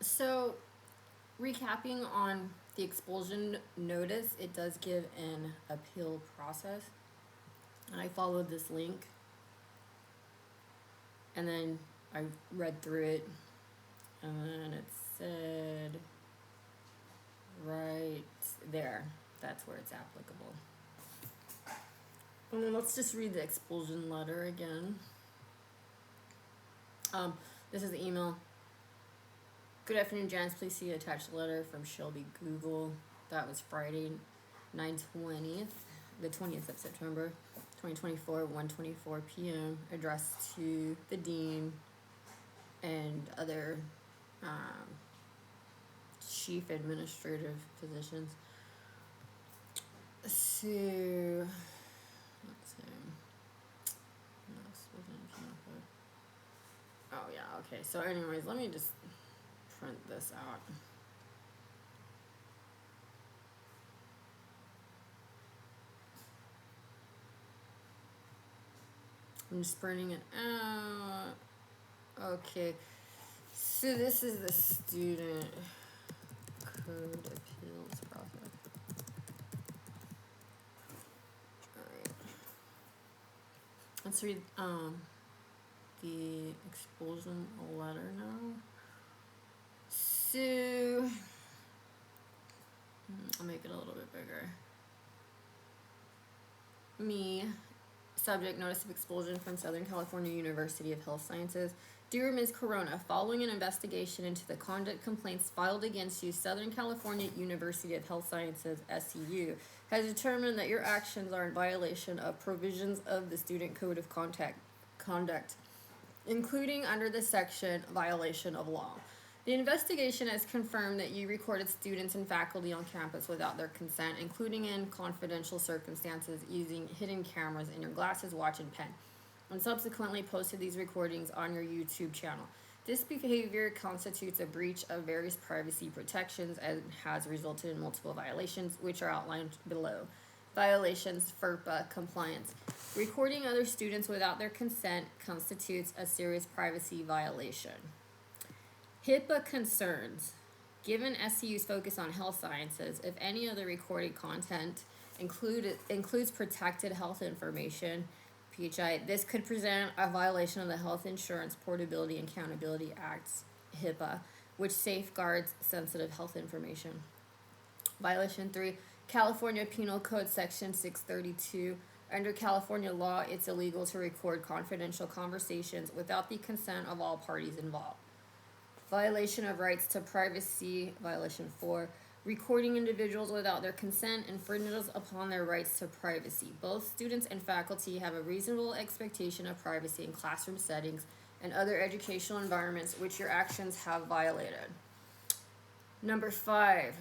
So, recapping on the expulsion notice, it does give an appeal process. And I followed this link and then I read through it, and then it said right there, that's where it's applicable. And then let's just read the expulsion letter again. This is the email. Good afternoon, Janice. Please see attached letter from Shelby Google. That was Friday, 9/20th, the 20th of September, 2024, 1:24 p.m. Addressed to the dean and other chief administrative positions. So, let's see. Oh yeah, okay. So anyways, let me just print this out. I'm just printing it out. Okay. So this is the student code appeals process. Alright. Let's read the expulsion letter now. So I'll make it a little bit bigger. Me, subject notice of expulsion from Southern California University of Health Sciences. Dear Ms. Corona, following an investigation into the conduct complaints filed against you, Southern California University of Health Sciences, SCU, has determined that your actions are in violation of provisions of the Student Code of Conduct, including under the section violation of law. The investigation has confirmed that you recorded students and faculty on campus without their consent, including in confidential circumstances using hidden cameras in your glasses, watch, and pen, and subsequently posted these recordings on your YouTube channel. This behavior constitutes a breach of various privacy protections and has resulted in multiple violations, which are outlined below. Violations: FERPA compliance. Recording other students without their consent constitutes a serious privacy violation. HIPAA concerns. Given SCU's focus on health sciences, if any of the recorded content includes protected health information, PHI, this could present a violation of the Health Insurance Portability and Accountability Act's HIPAA, which safeguards sensitive health information. Violation 3, California Penal Code Section 632. Under California law, it's illegal to record confidential conversations without the consent of all parties involved. Violation of rights to privacy. Violation 4, recording individuals without their consent infringes upon their rights to privacy. Both students and faculty have a reasonable expectation of privacy in classroom settings and other educational environments which your actions have violated. Number 5,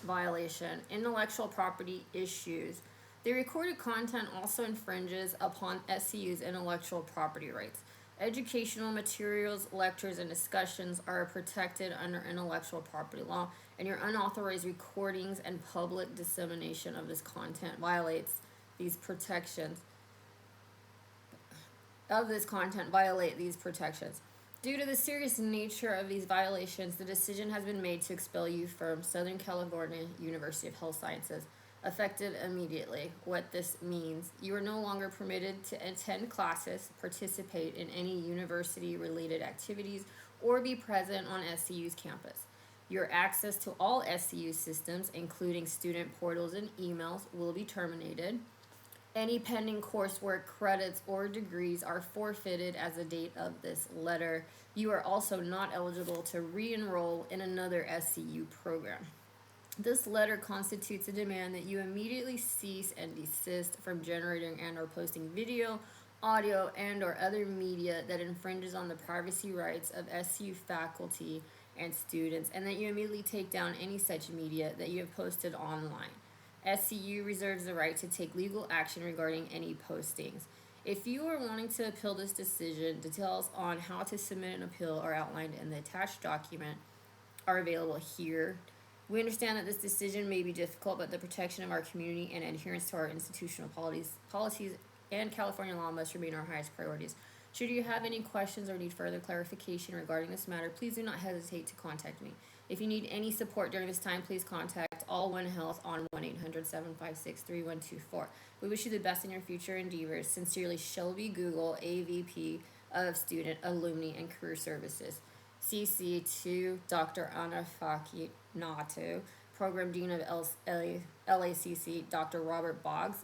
violation, intellectual property issues. The recorded content also infringes upon SCU's intellectual property rights. Educational materials, lectures, and discussions are protected under intellectual property law, and your unauthorized recordings and public dissemination of this content violate these protections. Due to the serious nature of these violations, the decision has been made to expel you from Southern California University of Health Sciences, effective immediately. What this means: you are no longer permitted to attend classes, participate in any university-related activities, or be present on SCU's campus. Your access to all SCU systems, including student portals and emails, will be terminated. Any pending coursework, credits, or degrees are forfeited as the date of this letter. You are also not eligible to re-enroll in another SCU program. This letter constitutes a demand that you immediately cease and desist from generating and or posting video, audio, and or other media that infringes on the privacy rights of SCU faculty and students, and that you immediately take down any such media that you have posted online. SCU reserves the right to take legal action regarding any postings. If you are wanting to appeal this decision, details on how to submit an appeal are outlined in the attached document are available here. We understand that this decision may be difficult, but the protection of our community and adherence to our institutional policies and California law must remain our highest priorities. Should you have any questions or need further clarification regarding this matter, please do not hesitate to contact me. If you need any support during this time, please contact All One Health on 1-800-756-3124. We wish you the best in your future endeavors. Sincerely, Shelby Google, AVP of Student, Alumni, and Career Services. CC to Dr. Anna Fakinato, Program Dean of LACC, Dr. Robert Boggs,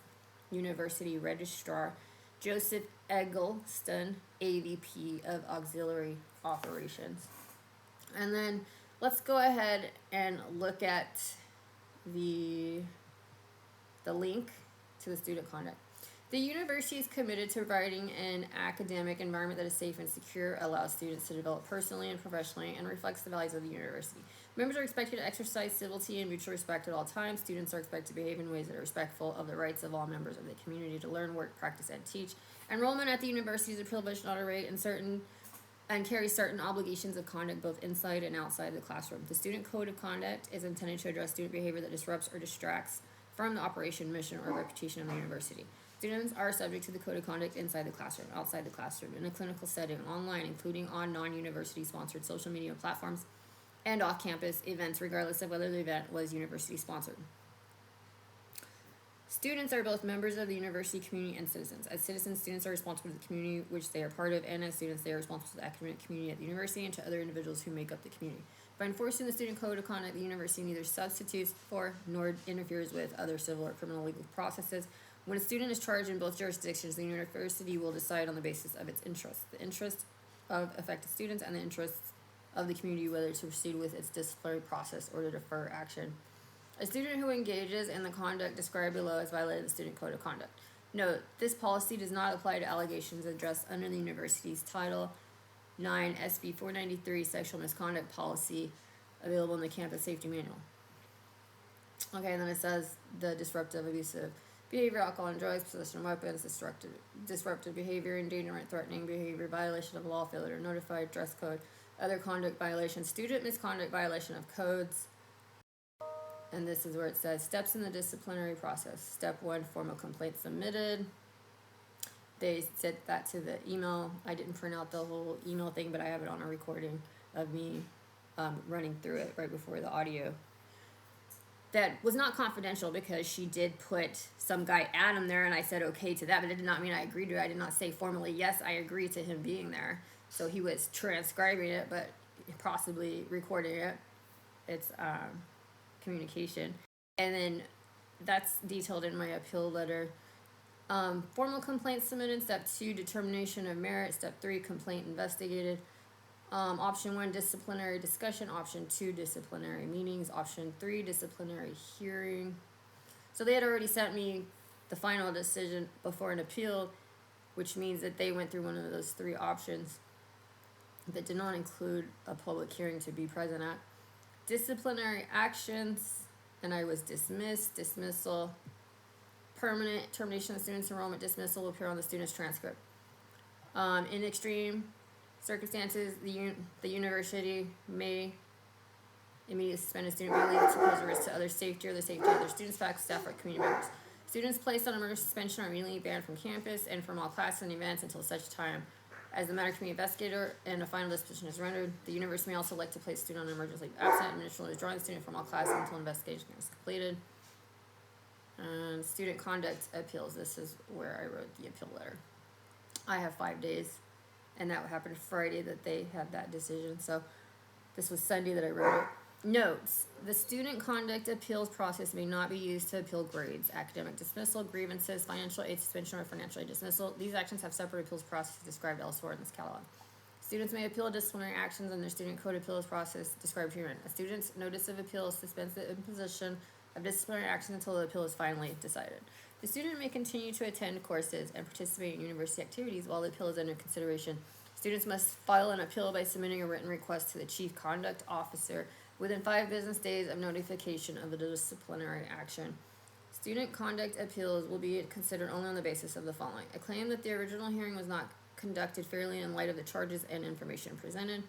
University Registrar, Joseph Eggleston, AVP of Auxiliary Operations. And then let's go ahead and look at the link to the student conduct. The university is committed to providing an academic environment that is safe and secure, allows students to develop personally and professionally, and reflects the values of the university. Members are expected to exercise civility and mutual respect at all times. Students are expected to behave in ways that are respectful of the rights of all members of the community to learn, work, practice, and teach. Enrollment at the university is a privileged honor rate and carries certain obligations of conduct both inside and outside the classroom. The student code of conduct is intended to address student behavior that disrupts or distracts from the operation, mission, or reputation of the university. Students are subject to the code of conduct inside the classroom, outside the classroom, in a clinical setting, online, including on non-university sponsored social media platforms, and off-campus events, regardless of whether the event was university sponsored. Students are both members of the university community and citizens. As citizens, students are responsible to the community which they are part of, and as students, they are responsible to the academic community at the university and to other individuals who make up the community. By enforcing the student code of conduct, the university neither substitutes for nor interferes with other civil or criminal legal processes. When a student is charged in both jurisdictions, the university will decide on the basis of its interests, the interests of affected students and the interests of the community, whether to proceed with its disciplinary process or to defer action. A student who engages in the conduct described below has violated the student code of conduct. Note, this policy does not apply to allegations addressed under the university's Title 9 SB 493 Sexual Misconduct Policy, available in the Campus Safety Manual. Okay, and then it says the disruptive, abusive behavior, alcohol and drugs, possession of weapons, disruptive behavior, endangerment, threatening behavior, violation of law, failure to notify, dress code, other conduct violations, student misconduct, violation of codes. And this is where it says steps in the disciplinary process. Step 1, formal complaint submitted. They sent that to the email. I didn't print out the whole email thing, but I have it on a recording of me running through it right before the audio. That was not confidential because she did put some guy Adam there, and I said okay to that, but it did not mean I agreed to it. I did not say formally, yes, I agree to him being there. So he was transcribing it, but possibly recording it. It's communication. And then that's detailed in my appeal letter. Formal complaint submitted. Step 2, determination of merit. Step 3, complaint investigated. Option 1, disciplinary discussion. Option 2, disciplinary meetings. Option 3, disciplinary hearing. So they had already sent me the final decision before an appeal, which means that they went through one of those 3 options that did not include a public hearing to be present at. Disciplinary actions, and I was dismissed. Dismissal, permanent termination of student's enrollment. Dismissal will appear on the student's transcript. In extreme circumstances, the university may immediately suspend a student by leave to pose a risk to other safety or the safety of their students, faculty, staff, or community members. Students placed on emergency suspension are immediately banned from campus and from all classes and events until such time as the matter can be investigated and a final disposition is rendered. The university may also elect to place a student on an emergency leave absent, administratively withdrawing the student from all classes until investigation is completed. And student conduct appeals. This is where I wrote the appeal letter. I have 5 days, and that happened Friday that they had that decision. So this was Sunday that I wrote it. Notes: the student conduct appeals process may not be used to appeal grades, academic dismissal, grievances, financial aid suspension, or financial aid dismissal. These actions have separate appeals processes described elsewhere in this catalog. Students may appeal disciplinary actions in their student code appeals process described herein. A student's notice of appeal suspends the imposition of disciplinary action until the appeal is finally decided. The student may continue to attend courses and participate in university activities while the appeal is under consideration. Students must file an appeal by submitting a written request to the Chief Conduct Officer within 5 business days of notification of the disciplinary action. Student conduct appeals will be considered only on the basis of the following: a claim that the original hearing was not conducted fairly in light of the charges and information presented,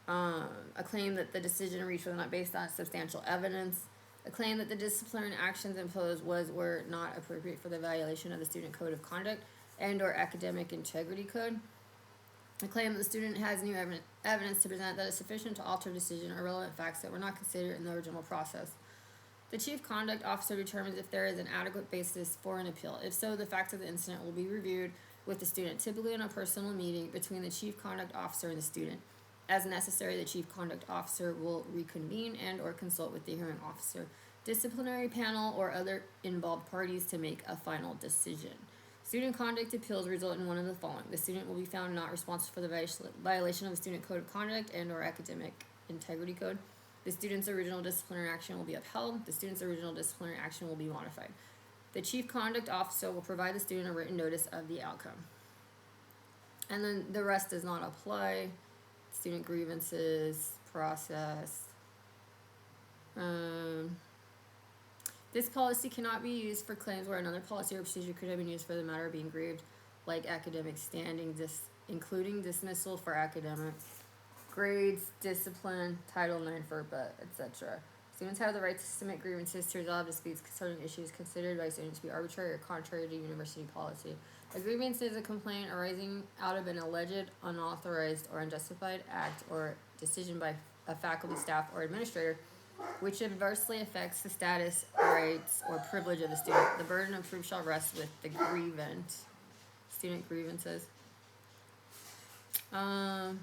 a claim that the decision reached was not based on substantial evidence, a claim that the disciplinary actions imposed were not appropriate for the violation of the student code of conduct, and or academic integrity code. A claim that the student has new evidence to present that is sufficient to alter a decision or relevant facts that were not considered in the original process. The Chief Conduct Officer determines if there is an adequate basis for an appeal. If so, the facts of the incident will be reviewed with the student, typically in a personal meeting between the Chief Conduct Officer and the student. As necessary, the Chief Conduct Officer will reconvene and or consult with the hearing officer, disciplinary panel, or other involved parties to make a final decision. Student conduct appeals result in one of the following. The student will be found not responsible for the violation of the student code of conduct and or academic integrity code. The student's original disciplinary action will be upheld. The student's original disciplinary action will be modified. The Chief Conduct Officer will provide the student a written notice of the outcome. And then the rest does not apply. Student grievances, process. This policy cannot be used for claims where another policy or procedure could have been used for the matter being grieved, like academic standing, including dismissal for academics, grades, discipline, Title IX FERPA, etc. Students have the right to submit grievances to resolve disputes concerning issues considered by students to be arbitrary or contrary to university policy. A grievance is a complaint arising out of an alleged, unauthorized, or unjustified act or decision by a faculty, staff, or administrator which adversely affects the status, rights, or privilege of the student. The burden of proof shall rest with the grievant. Student grievances. So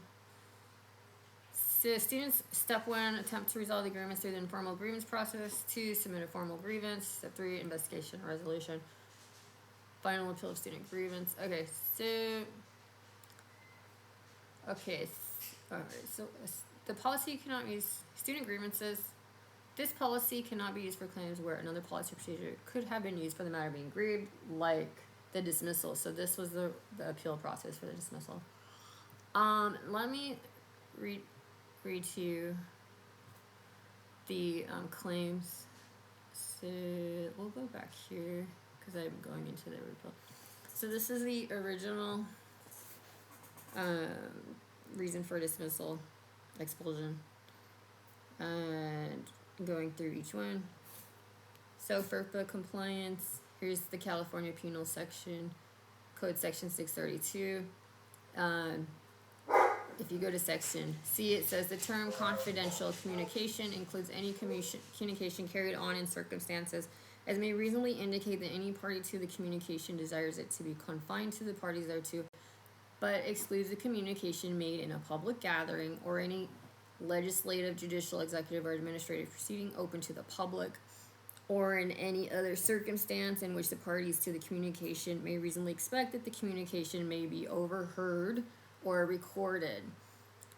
students, step 1, attempt to resolve the grievance through the informal grievance process. 2, submit a formal grievance. Step 3, investigation or resolution. Final appeal of student grievance. Okay, so the policy cannot use student grievances. This policy cannot be used for claims where another policy or procedure could have been used for the matter being grieved, like the dismissal. So this was the appeal process for the dismissal. Let me read to you the claims. So we'll go back here because I'm going into the appeal. So this is the original reason for dismissal, expulsion, and going through each one. So FERPA compliance, here's the California Penal Section, Code Section 632. If you go to Section C, it says the term confidential communication includes any communication carried on in circumstances as may reasonably indicate that any party to the communication desires it to be confined to the parties thereto, but excludes the communication made in a public gathering or any legislative, judicial, executive, or administrative proceeding open to the public, or in any other circumstance in which the parties to the communication may reasonably expect that the communication may be overheard or recorded.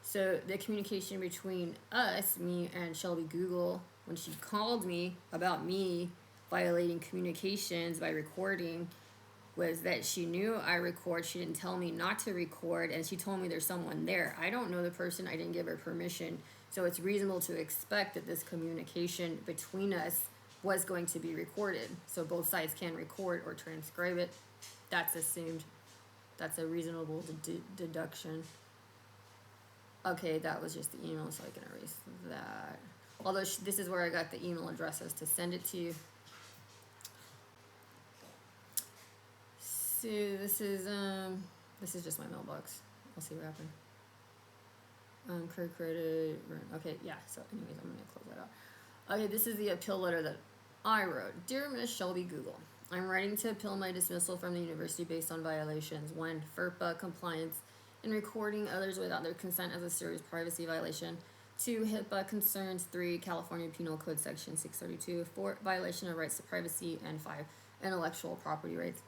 So the communication between us, me and Shelby Google, when she called me about me violating communications by recording, was that she knew I record. She didn't tell me not to record, and she told me there's someone there. I don't know the person. I didn't give her permission. So it's reasonable to expect that this communication between us was going to be recorded. So both sides can record or transcribe it. That's assumed. That's a reasonable deduction. Okay, that was just the email, so I can erase that. Although this is where I got the email addresses to send it to you. So this is just my mailbox. I'll see what happened. Credit. Okay, yeah. So anyways, I'm gonna close that out. Okay, this is the appeal letter that I wrote. Dear Miss Shelby Google, I'm writing to appeal my dismissal from the university based on violations 1, FERPA compliance and recording others without their consent as a serious privacy violation. 2, HIPAA concerns. 3, California Penal Code Section 632. 4, violation of rights to privacy. And 5, intellectual property rights.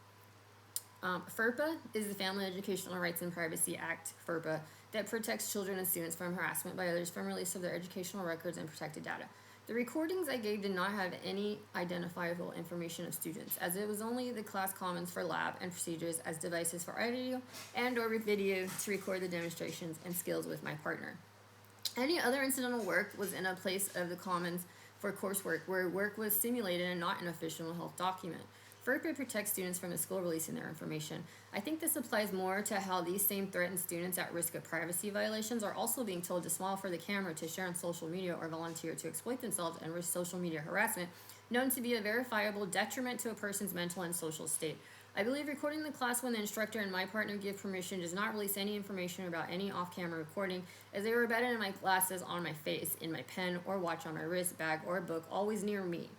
FERPA is the Family Educational Rights and Privacy Act, FERPA, that protects children and students from harassment by others from release of their educational records and protected data. The recordings I gave did not have any identifiable information of students, as it was only the class commons for lab and procedures as devices for audio and or video to record the demonstrations and skills with my partner. Any other incidental work was in a place of the commons for coursework where work was simulated and not an official health document. FERPA protects students from the school releasing their information. I think this applies more to how these same threatened students at risk of privacy violations are also being told to smile for the camera, to share on social media, or volunteer to exploit themselves and risk social media harassment, known to be a verifiable detriment to a person's mental and social state. I believe recording the class when the instructor and my partner give permission does not release any information about any off-camera recording, as they were embedded in my glasses, on my face, in my pen or watch on my wrist, bag, or book, always near me.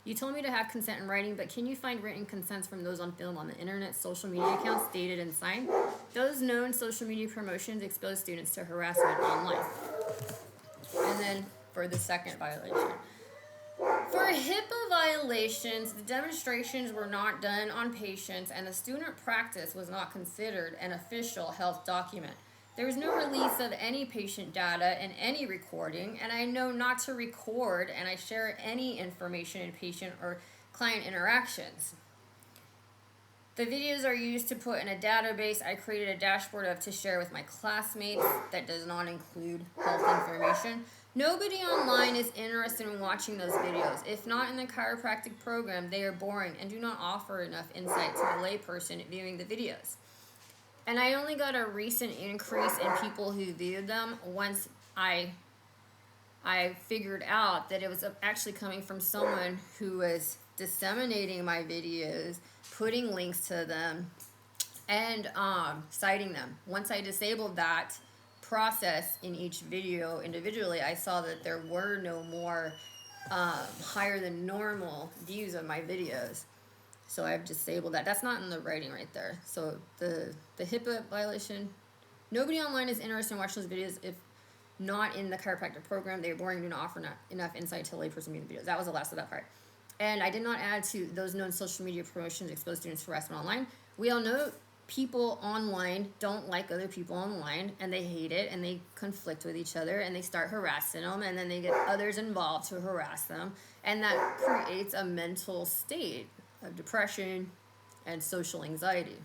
You told me to have consent in writing, but can you find written consents from those on film on the internet, social media accounts, dated and signed? Those known social media promotions expose students to harassment online. And then for the second violation. For HIPAA violations, the demonstrations were not done on patients and the student practice was not considered an official health document. There was no release of any patient data in any recording, and I know not to record and I share any information in patient or client interactions. The videos are used to put in a database I created a dashboard of to share with my classmates that does not include health information. Nobody online is interested in watching those videos. If not in the chiropractic program, they are boring and do not offer enough insight to the layperson viewing the videos. And I only got a recent increase in people who viewed them once I figured out that it was actually coming from someone who was disseminating my videos, putting links to them, and citing them. Once I disabled that process in each video individually, I saw that there were no more higher than normal views of my videos. So I've disabled that. That's not in the writing right there. So the HIPAA violation, nobody online is interested in watching those videos if not in the chiropractic program. They are boring, do not offer enough insight to a layperson viewing the videos. That was the last of that part. And I did not add to those known social media promotions expose students to harassment online. We all know people online don't like other people online, and they hate it, and they conflict with each other, and they start harassing them, and then they get others involved to harass them, and that creates a mental state of depression and social anxiety.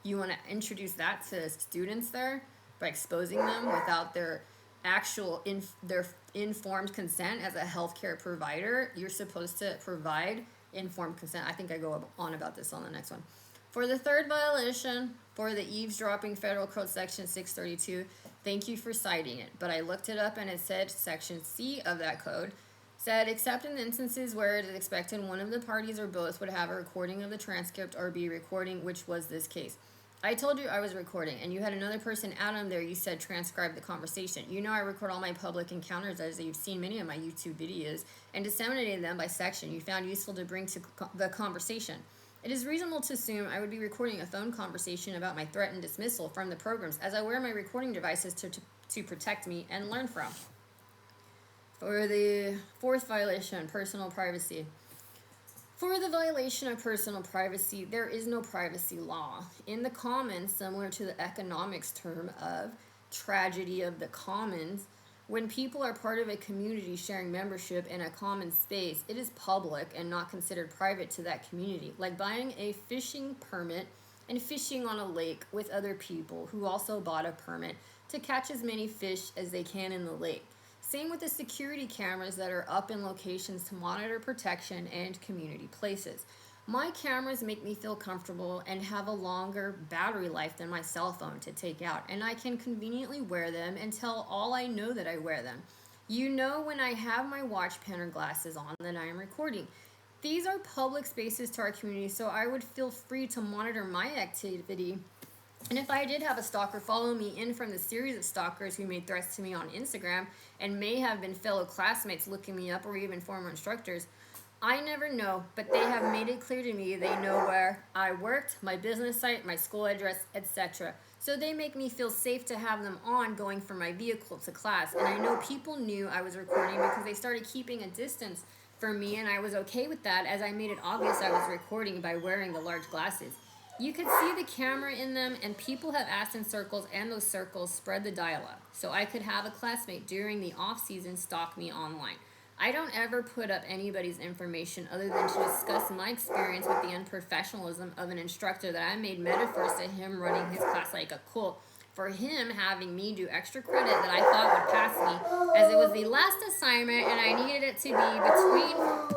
You want to introduce that to students there by exposing them without their actual their informed consent. As a healthcare provider, you're supposed to provide informed consent. I think I go on about this on the next one. For the third violation, for the eavesdropping, Federal Code Section 632, thank you for citing it, but I looked it up and it said Section C of that code said, except in instances where it is expected one of the parties or both would have a recording of the transcript or be recording, which was this case. I told you I was recording, and you had another person add on there. You said transcribe the conversation. You know I record all my public encounters, as you've seen many of my YouTube videos, and disseminated them by section you found useful to bring to the conversation. It is reasonable to assume I would be recording a phone conversation about my threatened dismissal from the programs, as I wear my recording devices to protect me and learn from. For the fourth violation, personal privacy. For the violation of personal privacy, there is no privacy law. In the commons, similar to the economics term of tragedy of the commons, when people are part of a community sharing membership in a common space, it is public and not considered private to that community, like buying a fishing permit and fishing on a lake with other people who also bought a permit to catch as many fish as they can in the lake. Same with the security cameras that are up in locations to monitor protection and community places. My cameras make me feel comfortable and have a longer battery life than my cell phone to take out, and I can conveniently wear them and tell all I know that I wear them. You know when I have my watch, pen, or glasses on that I am recording. These are public spaces to our community, so I would feel free to monitor my activity. And if I did have a stalker follow me in from the series of stalkers who made threats to me on Instagram and may have been fellow classmates looking me up or even former instructors, I never know, but they have made it clear to me they know where I worked, my business site, my school address, etc. So they make me feel safe to have them on going from my vehicle to class. And I know people knew I was recording because they started keeping a distance from me, and I was okay with that, as I made it obvious I was recording by wearing the large glasses. You could see the camera in them, and people have asked in circles, and those circles spread the dialogue. So I could have a classmate during the off-season stalk me online. I don't ever put up anybody's information other than to discuss my experience with the unprofessionalism of an instructor that I made metaphors to him running his class like a cult, for him having me do extra credit that I thought would pass me, as it was the last assignment and I needed it to be between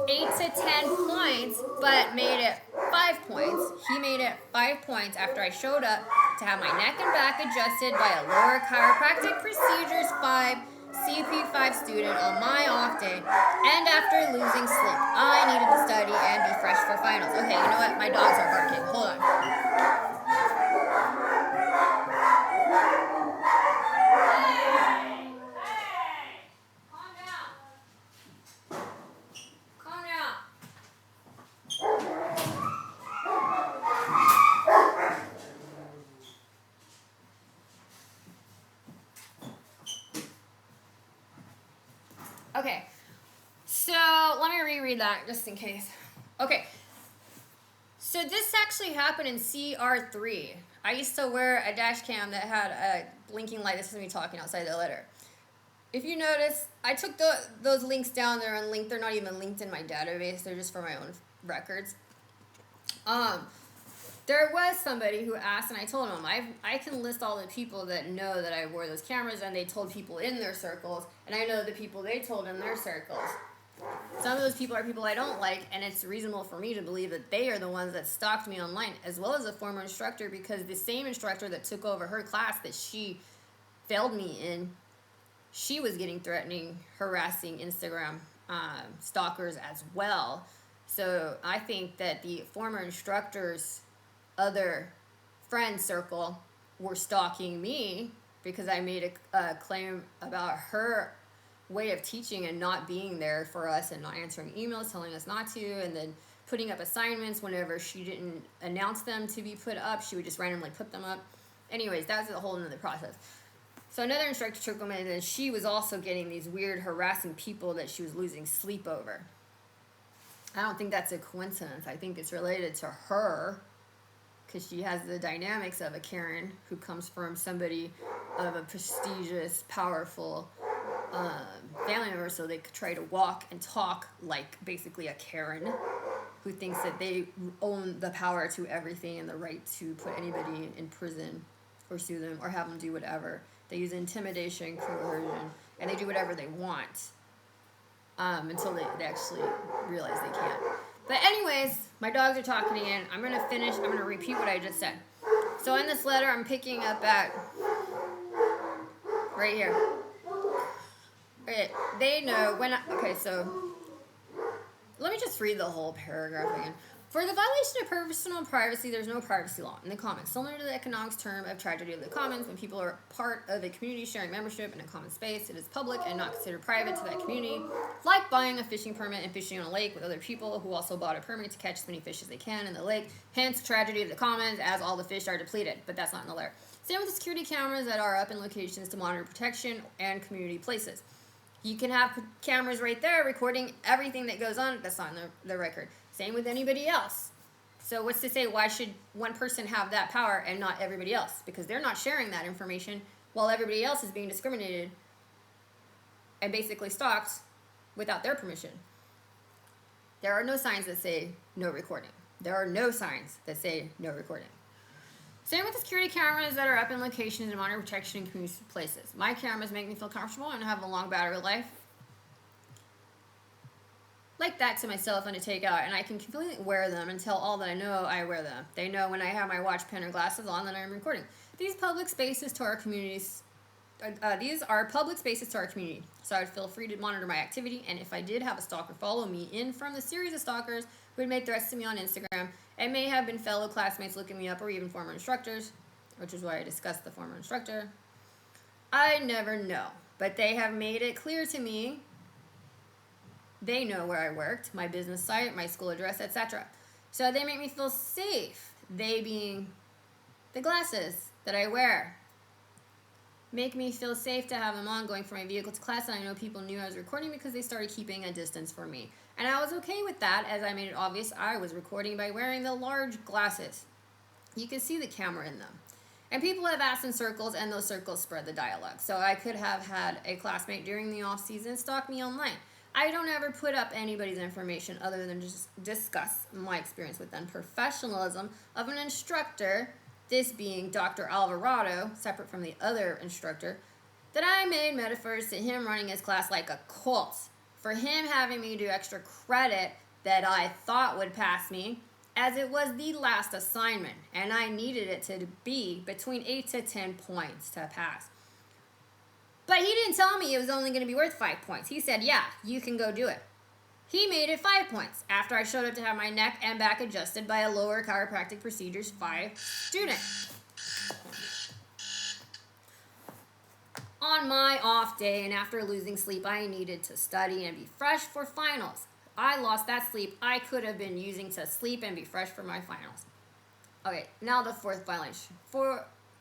8 to 10 points, but made it 5 points. He made it 5 points after I showed up to have my neck and back adjusted by a lower chiropractic procedures 5, AP5 student on my off day, and after losing sleep, I needed to study and be fresh for finals. Okay, you know what? My dogs are barking. Hold on. Calm down. Calm down. Okay, so let me reread that just in case. Okay, so this actually happened in CR3. I used to wear a dash cam that had a blinking light. This is me talking outside the letter. If you notice, I took those links down there and linked. They're not even linked in my database. They're just for my own records. There was somebody who asked, and I told him, I can list all the people that know that I wore those cameras, and they told people in their circles, and I know the people they told in their circles. Some of those people are people I don't like, and it's reasonable for me to believe that they are the ones that stalked me online, as well as a former instructor, because the same instructor that took over her class that she failed me in, she was getting threatening, harassing Instagram stalkers as well. So I think that the former instructor's other friend circle were stalking me because I made a claim about her way of teaching and not being there for us and not answering emails, telling us not to, and then putting up assignments whenever she didn't announce them to be put up. She would just randomly put them up. Anyways, that's a whole nother process. So another instructor took them in, and she was also getting these weird harassing people that she was losing sleep over. I don't think that's a coincidence. I think it's related to her, because she has the dynamics of a Karen who comes from somebody of a prestigious, powerful family member, so they could try to walk and talk like basically a Karen who thinks that they own the power to everything and the right to put anybody in prison or sue them or have them do whatever. They use intimidation, coercion, and they do whatever they want until they actually realize they can't. But anyways, my dogs are talking again. I'm going to finish. I'm going to repeat what I just said. So in this letter, I'm picking up at right here. Okay, they know when okay, so let me just read the whole paragraph again. For the violation of personal privacy, there's no privacy law in the commons. Similar to the economics term of tragedy of the commons, when people are part of a community sharing membership in a common space, it is public and not considered private to that community. Like buying a fishing permit and fishing on a lake with other people who also bought a permit to catch as many fish as they can in the lake. Hence, tragedy of the commons, as all the fish are depleted. But that's not in the letter. Same with the security cameras that are up in locations to monitor protection and community places. You can have cameras right there recording everything that goes on. That's not in the record. Same with anybody else. So what's to say why should one person have that power and not everybody else? Because they're not sharing that information while everybody else is being discriminated and basically stalked without their permission. There are no signs that say no recording. There are no signs that say no recording. Same with the security cameras that are up in locations and monitor protection in community places. My cameras make me feel comfortable and have a long battery life. Like that to myself and to take out, and I can completely wear them and tell all that I know I wear them. They know when I have my watch, pen, or glasses on that I'm recording. These public spaces to our communities, these are public spaces to our community, so I would feel free to monitor my activity, and if I did have a stalker follow me in from the series of stalkers who would make threats to me on Instagram, it may have been fellow classmates looking me up or even former instructors, which is why I discussed the former instructor. I never know, but they have made it clear to me. They know where I worked, my business site, my school address, etc. So they make me feel safe. They being the glasses that I wear. Make me feel safe to have them on going from my vehicle to class, and I know people knew I was recording because they started keeping a distance from me. And I was okay with that, as I made it obvious I was recording by wearing the large glasses. You can see the camera in them. And people have asked in circles, and those circles spread the dialogue. So I could have had a classmate during the off season stalk me online. I don't ever put up anybody's information other than just discuss my experience with them. Professionalism of an instructor, this being Dr. Alvarado, separate from the other instructor, that I made metaphors to him running his class like a cult. For him having me do extra credit that I thought would pass me, as it was the last assignment, and I needed it to be between 8 to 10 points to pass. But he didn't tell me it was only going to be worth 5 points. He said, yeah, you can go do it. He made it 5 points after I showed up to have my neck and back adjusted by a lower chiropractic procedures 5 student. On my off day and after losing sleep, I needed to study and be fresh for finals. I lost that sleep I could have been using to sleep and be fresh for my finals. Okay, now the fourth violation.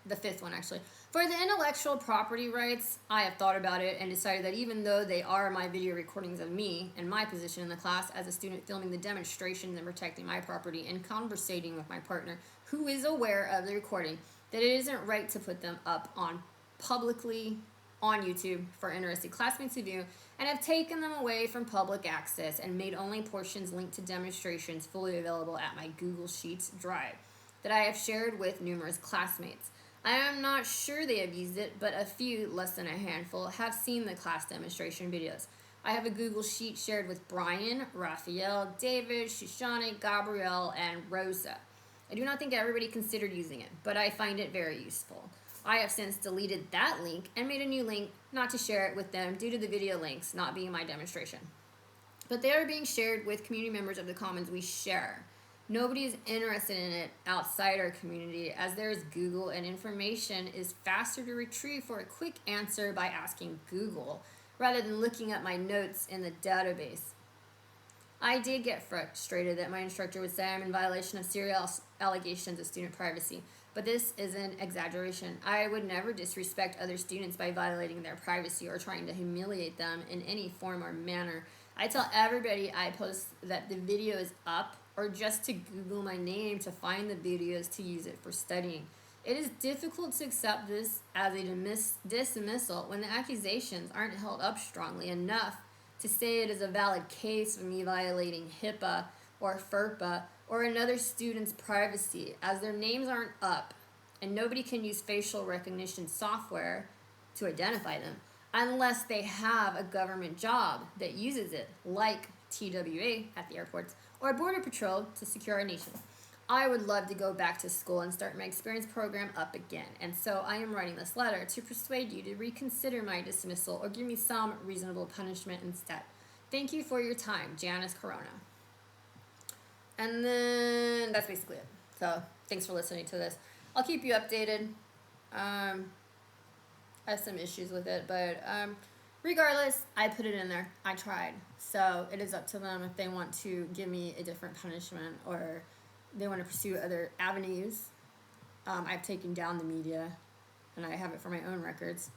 The fifth one, actually. For the intellectual property rights, I have thought about it and decided that even though they are my video recordings of me and my position in the class as a student filming the demonstrations and protecting my property and conversating with my partner, who is aware of the recording, that it isn't right to put them up on publicly on YouTube for interested classmates to view, and have taken them away from public access and made only portions linked to demonstrations fully available at my Google Sheets drive that I have shared with numerous classmates. I am not sure they have used it, but a few, less than a handful, have seen the class demonstration videos. I have a Google Sheet shared with Brian, Raphael, David, Shoshana, Gabrielle, and Rosa. I do not think everybody considered using it, but I find it very useful. I have since deleted that link and made a new link not to share it with them due to the video links not being my demonstration. But they are being shared with community members of the commons we share. Nobody is interested in it outside our community, as there is Google and information is faster to retrieve for a quick answer by asking Google rather than looking up my notes in the database. I did get frustrated that my instructor would say I'm in violation of serious allegations of student privacy, but this is an exaggeration. I would never disrespect other students by violating their privacy or trying to humiliate them in any form or manner. I tell everybody I post that the video is up or just to Google my name to find the videos to use it for studying. It is difficult to accept this as a dismissal when the accusations aren't held up strongly enough to say it is a valid case of me violating HIPAA or FERPA or another student's privacy, as their names aren't up and nobody can use facial recognition software to identify them unless they have a government job that uses it, like TWA at the airports or Border Patrol to secure our nation. I would love to go back to school and start my experience program up again, and so I am writing this letter to persuade you to reconsider my dismissal or give me some reasonable punishment instead. Thank you for your time, Janice Corona. And then that's basically it. So thanks for listening to this. I'll keep you updated. I have some issues with it, but regardless, I put it in there. I tried. So it is up to them if they want to give me a different punishment or they want to pursue other avenues. I've taken down the media, and I have it for my own records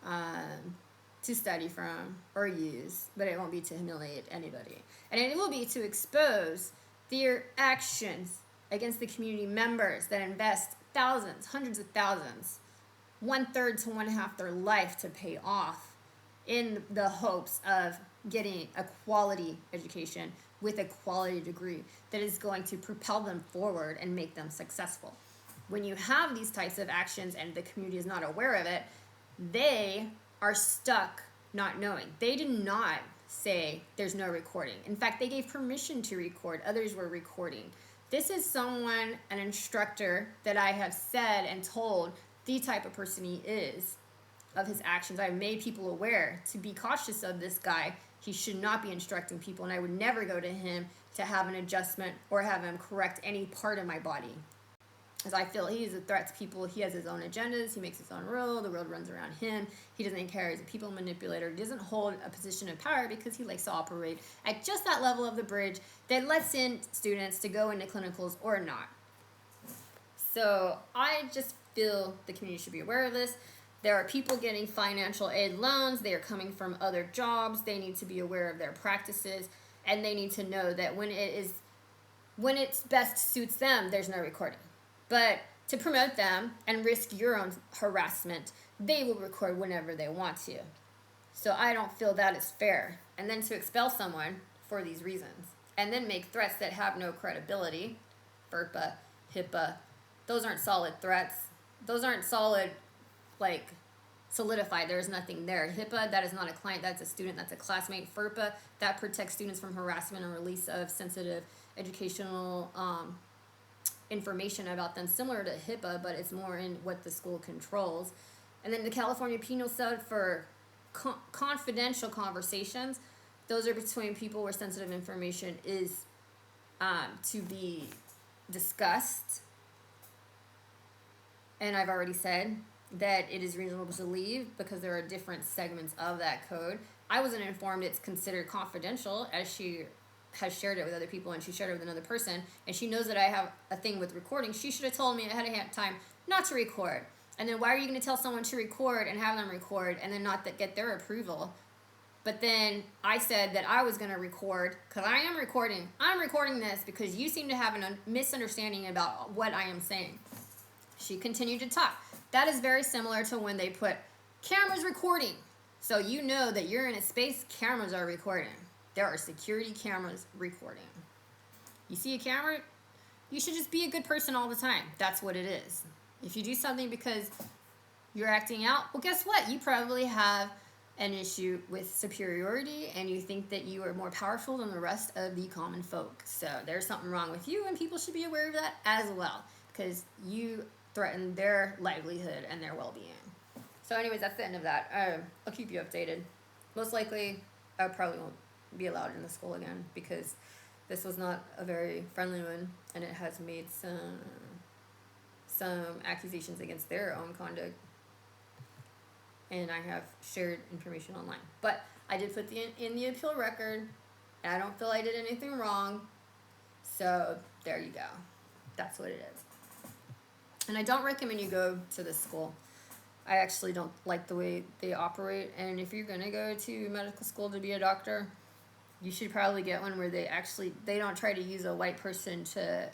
to study from or use, but it won't be to humiliate anybody. And it will be to expose their actions against the community members that invest thousands, hundreds of thousands, 1/3 to 1/2 their life to pay off in the hopes of getting a quality education with a quality degree that is going to propel them forward and make them successful. When you have these types of actions and the community is not aware of it, they are stuck not knowing. They did not say there's no recording. In fact, they gave permission to record. Others were recording. This is someone, an instructor, that I have said and told the type of person he is, of his actions. I've made people aware to be cautious of this guy. He should not be instructing people, and I would never go to him to have an adjustment or have him correct any part of my body. As I feel he is a threat to people. He has his own agendas. He makes his own world. The world runs around him. He doesn't care. He's a people manipulator. He doesn't hold a position of power because he likes to operate at just that level of the bridge that lets in students to go into clinicals or not. So I just feel the community should be aware of this. There are people getting financial aid loans. They are coming from other jobs. They need to be aware of their practices, and they need to know that when it best suits them, there's no recording. But to promote them and risk your own harassment, they will record whenever they want to. So I don't feel that is fair. And then to expel someone for these reasons, and then make threats that have no credibility, FERPA, HIPAA, those aren't solid threats. Those aren't solid, solidified. There's nothing there. HIPAA, that is not a client, that's a student, that's a classmate. FERPA, that protects students from harassment and release of sensitive educational information about them, similar to HIPAA, but it's more in what the school controls. And then the California Penal Code for confidential conversations. Those are between people where sensitive information is to be discussed. And I've already said that it is reasonable to believe, because there are different segments of that code. I wasn't informed it's considered confidential, as she has shared it with other people, and she shared it with another person, and she knows that I have a thing with recording. She should have told me ahead of time not to record. And then why are you going to tell someone to record and have them record and then not get their approval? But then I said that I was going to record, because I am recording. I'm recording this because you seem to have a misunderstanding about what I am saying. She continued to talk. That is very similar to when they put cameras recording. So you know that you're in a space, cameras are recording. There are security cameras recording. You see a camera, you should just be a good person all the time. That's what it is. If you do something because you're acting out, well, guess what? You probably have an issue with superiority, and you think that you are more powerful than the rest of the common folk. So there's something wrong with you, and people should be aware of that as well, because you threaten their livelihood and their well-being. So anyways, that's the end of that. I'll keep you updated. Most likely, I probably won't be allowed in the school again, because this was not a very friendly one, and it has made some accusations against their own conduct. And I have shared information online. But I did put in the appeal record, and I don't feel I did anything wrong. So there you go. That's what it is. And I don't recommend you go to this school. I actually don't like the way they operate. And if you're going to go to medical school to be a doctor, you should probably get one where they don't try to use a white person to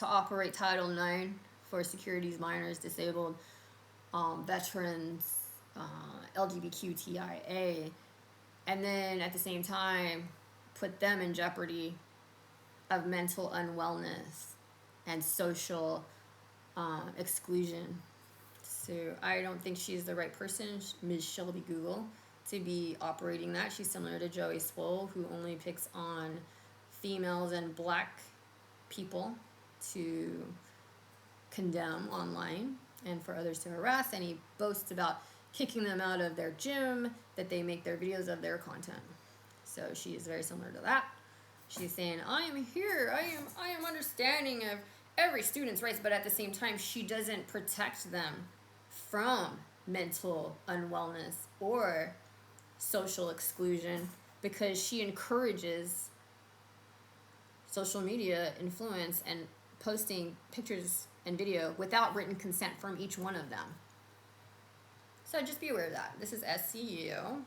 operate Title IX for securities, minors, disabled, veterans, LGBTQIA, and then at the same time put them in jeopardy of mental unwellness and social exclusion. So I don't think she's the right person, Ms. Shelby Google, to be operating that. She's similar to Joey Swoll, who only picks on females and black people to condemn online and for others to harass, and he boasts about kicking them out of their gym, that they make their videos of their content. So she is very similar to that. She's saying, I am here, I am understanding of every student's rights, but at the same time, she doesn't protect them from mental unwellness or social exclusion, because she encourages social media influence and posting pictures and video without written consent from each one of them. So just be aware of that. This is SCU.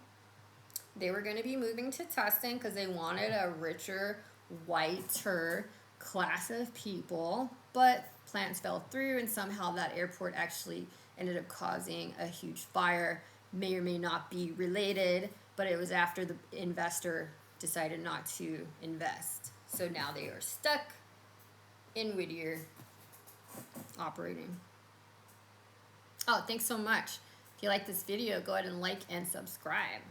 They were going to be moving to Tustin because they wanted a richer, whiter class of people, but plans fell through, and somehow that airport actually ended up causing a huge fire. May or may not be related, but it was after the investor decided not to invest. So now they are stuck in Whittier operating. Oh, thanks so much. If you like this video, go ahead and like and subscribe.